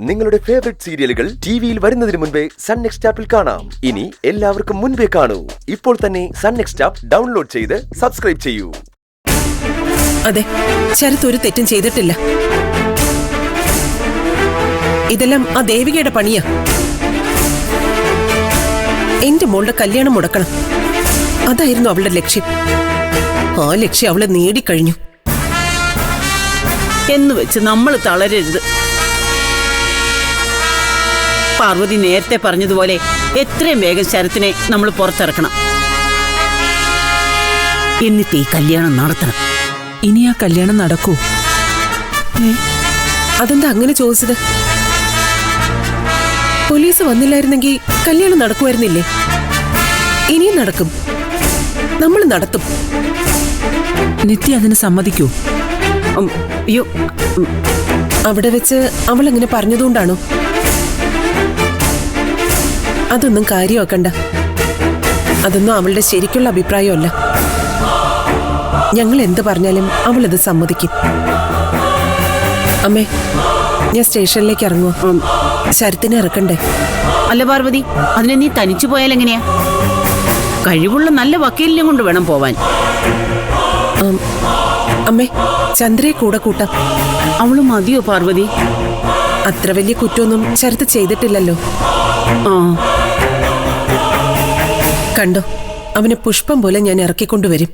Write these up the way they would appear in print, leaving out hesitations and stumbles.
നിങ്ങളുടെ ഫേവറേറ്റ് സീരിയലുകൾ ടിവിയിൽ വരുന്നതിന് മുൻപേ സൺ നെക്സ്റ്റ് ആപ്പിൽ കാണാം. ഇനി എല്ലാവർക്കും മുൻപേ കാണൂ. ഇപ്പോൾ തന്നെ സൺ നെക്സ്റ്റ് ആപ്പ് ഡൗൺലോഡ് ചെയ്ത് സബ്സ്ക്രൈബ് ചെയ്യൂ. അതെ, ശരത് ഒരു തെറ്റും ചെയ്തിട്ടില്ല. ഇതെല്ലാം ആ ദേവികയുടെ പണിയാ. എന്റെ മോളുടെ കല്യാണം മുടക്കണം, അതായിരുന്നു അവളുടെ ലക്ഷ്യം. ആ ലക്ഷ്യം അവള് നേടിക്കഴിഞ്ഞു എന്ന് വെച്ച് നമ്മൾ തളരരുത്. പാർവതി നേരത്തെ പറഞ്ഞതുപോലെ എത്രയും വേഗം ശരത്തിനെ നമ്മൾ പുറത്തിറക്കണം. എന്നിട്ട് ഈ കല്യാണം നടത്തണം. ഇനി ആ കല്യാണം നടക്കൂ? അതെന്താ അങ്ങനെ ചോദിച്ചത്? പോലീസ് വന്നില്ലായിരുന്നെങ്കിൽ കല്യാണം നടക്കുമായിരുന്നില്ലേ? ഇനിയും നടക്കും, നമ്മൾ നടത്തും. നിത്യ അതിന് സമ്മതിക്കൂ? അയ്യോ, അവിടെ വെച്ച് അവൾ അങ്ങനെ പറഞ്ഞതുകൊണ്ടാണോ? അതൊന്നും കാര്യമാക്കണ്ട. അതൊന്നും അവളുടെ ശരിക്കുള്ള അഭിപ്രായമല്ല. ഞങ്ങൾ എന്ത് പറഞ്ഞാലും അവളിത് സമ്മതിക്കും. അമ്മേ, ഞാൻ സ്റ്റേഷനിലേക്ക് ഇറങ്ങുക. ശരത്തിനെ ഇറക്കണ്ടേ? അല്ല പാർവതി, അതിനെ നീ തനിച്ചു പോയാൽ എങ്ങനെയാ? കഴിവുള്ള നല്ല വക്കീലിനെ കൊണ്ട് വേണം പോവാൻ. അമ്മേ, ചന്ദ്രയെ കൂടെ കൂട്ടാം. അവള് മതിയോ പാർവതി? അത്ര വലിയ കുറ്റമൊന്നും ശരത്ത് ചെയ്തിട്ടില്ലല്ലോ. ആ, കണ്ടോ, അവനെ പുഷ്പം പോലെ ഞാൻ ഇറക്കിക്കൊണ്ടുവരും.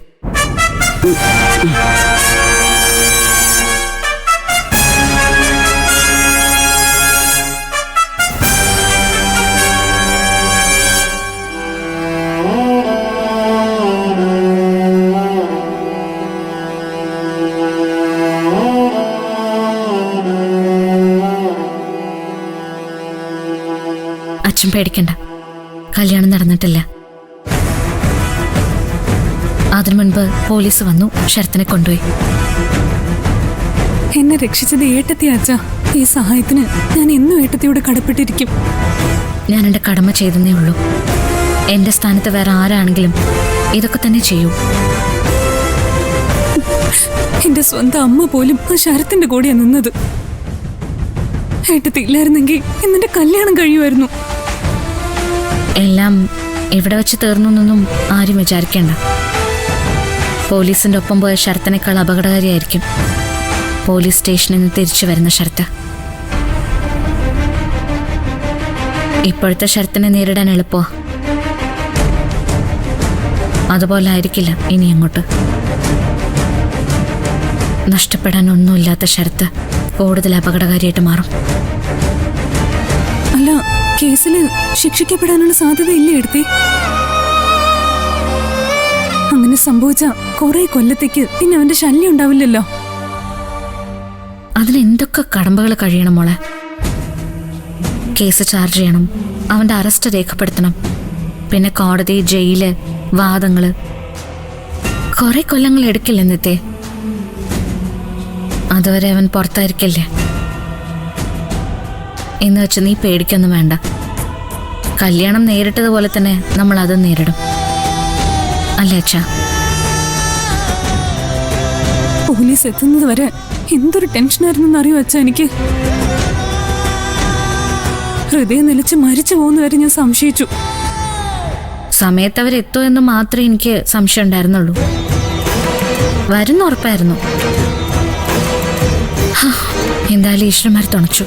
അച്ഛൻ പേടിക്കണ്ട, കല്യാണം നടന്നിട്ടില്ല. അതിനു മുൻപ് പോലീസ് വന്നു, ശരത്തിനെ കൊണ്ടുപോയി. എന്നെ രക്ഷിച്ചത് ഏട്ടത്തി അച്ഛാ. ഈ സഹായത്തിന് ഞാൻ എന്നും ഏട്ടത്തിയോട് കടപ്പെട്ടിരിക്കും. ഞാൻ എന്റെ കടമ ചെയ്തെന്നേ ഉള്ളൂ. എന്റെ സ്ഥാനത്ത് വേറെ ആരാണെങ്കിലും ഇതൊക്കെ തന്നെ ചെയ്യൂ. എന്റെ സ്വന്തം അമ്മ പോലും ആ ശരത്തിന്റെ കൂടെയാ നിന്നത്. ഏട്ടത്തി ഇല്ലായിരുന്നെങ്കിൽ ഇന്നെന്റെ കല്യാണം കഴിയുമായിരുന്നു. എല്ലാം ഇവിടെ വെച്ച് തീർന്നു എന്നൊന്നും ആരും വിചാരിക്കേണ്ട. പോലീസിന്റെ ഒപ്പം പോയ ശരത്തിനേക്കാൾ അപകടകാരിയായിരിക്കും പോലീസ് സ്റ്റേഷനിൽ നിന്ന് തിരിച്ചു വരുന്ന ശരത്ത്. ഇപ്പോഴത്തെ ശരത്തിനെ നേരിടാൻ എളുപ്പമാ. അതുപോലെ ആയിരിക്കില്ല ഇനി അങ്ങോട്ട്. നഷ്ടപ്പെടാൻ ഒന്നുമില്ലാത്ത ശരത്ത് കൂടുതൽ അപകടകാരിയായിട്ട് മാറും. അല്ല, കേസില് ശിക്ഷിക്കപ്പെടാനുള്ള സാധ്യത ഇല്ല എടുത്തി. അങ്ങനെ സംഭവിച്ച കുറെ കൊല്ലത്തേക്ക് പിന്നെ അവന്റെ ശല്യം ഉണ്ടാവില്ലല്ലോ. അതിന് എന്തൊക്കെ കടമ്പകൾ കഴിയണം മോളെ. കേസ് ചാർജ് ചെയ്യണം, അവന്റെ അറസ്റ്റ് രേഖപ്പെടുത്തണം, പിന്നെ കോടതി, ജയില്, വാദങ്ങള്. കുറെ കൊല്ലങ്ങൾ എടുക്കില്ല ഇന്നത്തെ. അതുവരെ അവൻ പുറത്തായിരിക്കില്ലേ. എന്ന് വെച്ച് നീ പേടിക്കൊന്നും വേണ്ട. കല്യാണം നേരിട്ടതുപോലെ തന്നെ നമ്മൾ അത് നേരിടും, അല്ലേ അച്ഛാ? പോലീസ് എത്തുന്നത് വരെ എന്തൊരു ടെൻഷനായിരുന്നു അറിയോ അച്ഛാ എനിക്ക്. ഹൃദയം നിലച്ച് മരിച്ചു പോകുന്നവരെ ഞാൻ സംശയിച്ചു. സമയത്ത് അവരെത്തുമോ എന്ന് മാത്രമേ എനിക്ക് സംശയം ഉണ്ടായിരുന്നുള്ളൂ. വരുന്ന ഉറപ്പായിരുന്നു. എന്തായാലും ഈശ്വരന്മാർ തുണച്ചു.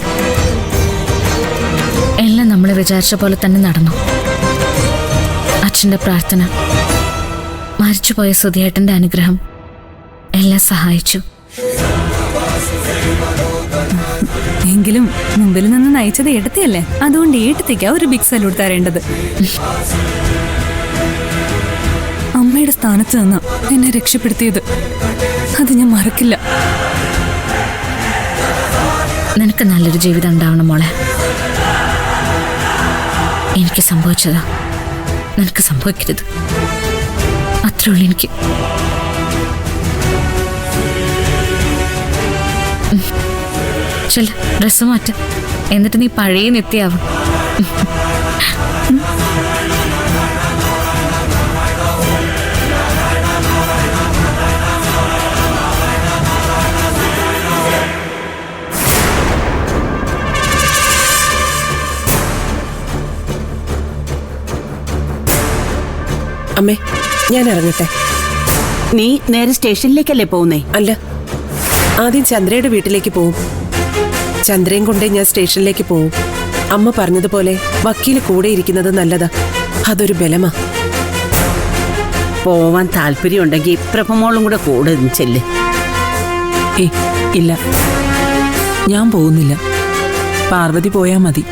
എല്ലാം നമ്മൾ വിചാരിച്ച പോലെ തന്നെ നടന്നു. അച്ഛൻ്റെ പ്രാർത്ഥന, മരിച്ചുപോയ സുധിയേട്ടൻ്റെ അനുഗ്രഹം എല്ലാം സഹായിച്ചു. എങ്കിലും മുമ്പിൽ നിന്ന് നയിച്ചത് ഏട്ടത്തിയല്ലേ, അതുകൊണ്ട് ഏട്ടത്തിക്കാ ഒരു ബിഗ് സല്യൂട്ട് തരേണ്ടത്. അമ്മയുടെ സ്ഥാനത്ത് നിന്ന് എന്നെ രക്ഷപ്പെടുത്തിയത് അത് ഞാൻ മറക്കില്ല. നിനക്ക് നല്ലൊരു ജീവിതം ഉണ്ടാവണം മോളെ. എനിക്ക് സംഭവിച്ചതാ, നിനക്ക് സംഭവിക്കരുത്. അത്രേ ഉള്ളൂ എനിക്ക്. ചെല്ല, ഡ്രസ്സ് മാറ്റ, എന്നിട്ട് നീ പഴയ നിത്യാവും. അമ്മേ ഞാൻ ഇറങ്ങട്ടെ. നീ നേരെ സ്റ്റേഷനിലേക്കല്ലേ പോകുന്നേ? അല്ല, ആദ്യം ചന്ദ്രയുടെ വീട്ടിലേക്ക് പോവും. ചന്ദ്രയും കൊണ്ടേ ഞാൻ സ്റ്റേഷനിലേക്ക് പോവും. അമ്മ പറഞ്ഞതുപോലെ വക്കീല് കൂടെ ഇരിക്കുന്നത് നല്ലതാ. അതൊരു ബലമാ. പോവാൻ താല്പര്യമുണ്ടെങ്കിൽ പ്രഭമോളും കൂടെ കൂടെ ചെല്ല്. ഇല്ല, ഞാൻ പോകുന്നില്ല. പാർവതി പോയാ മതി.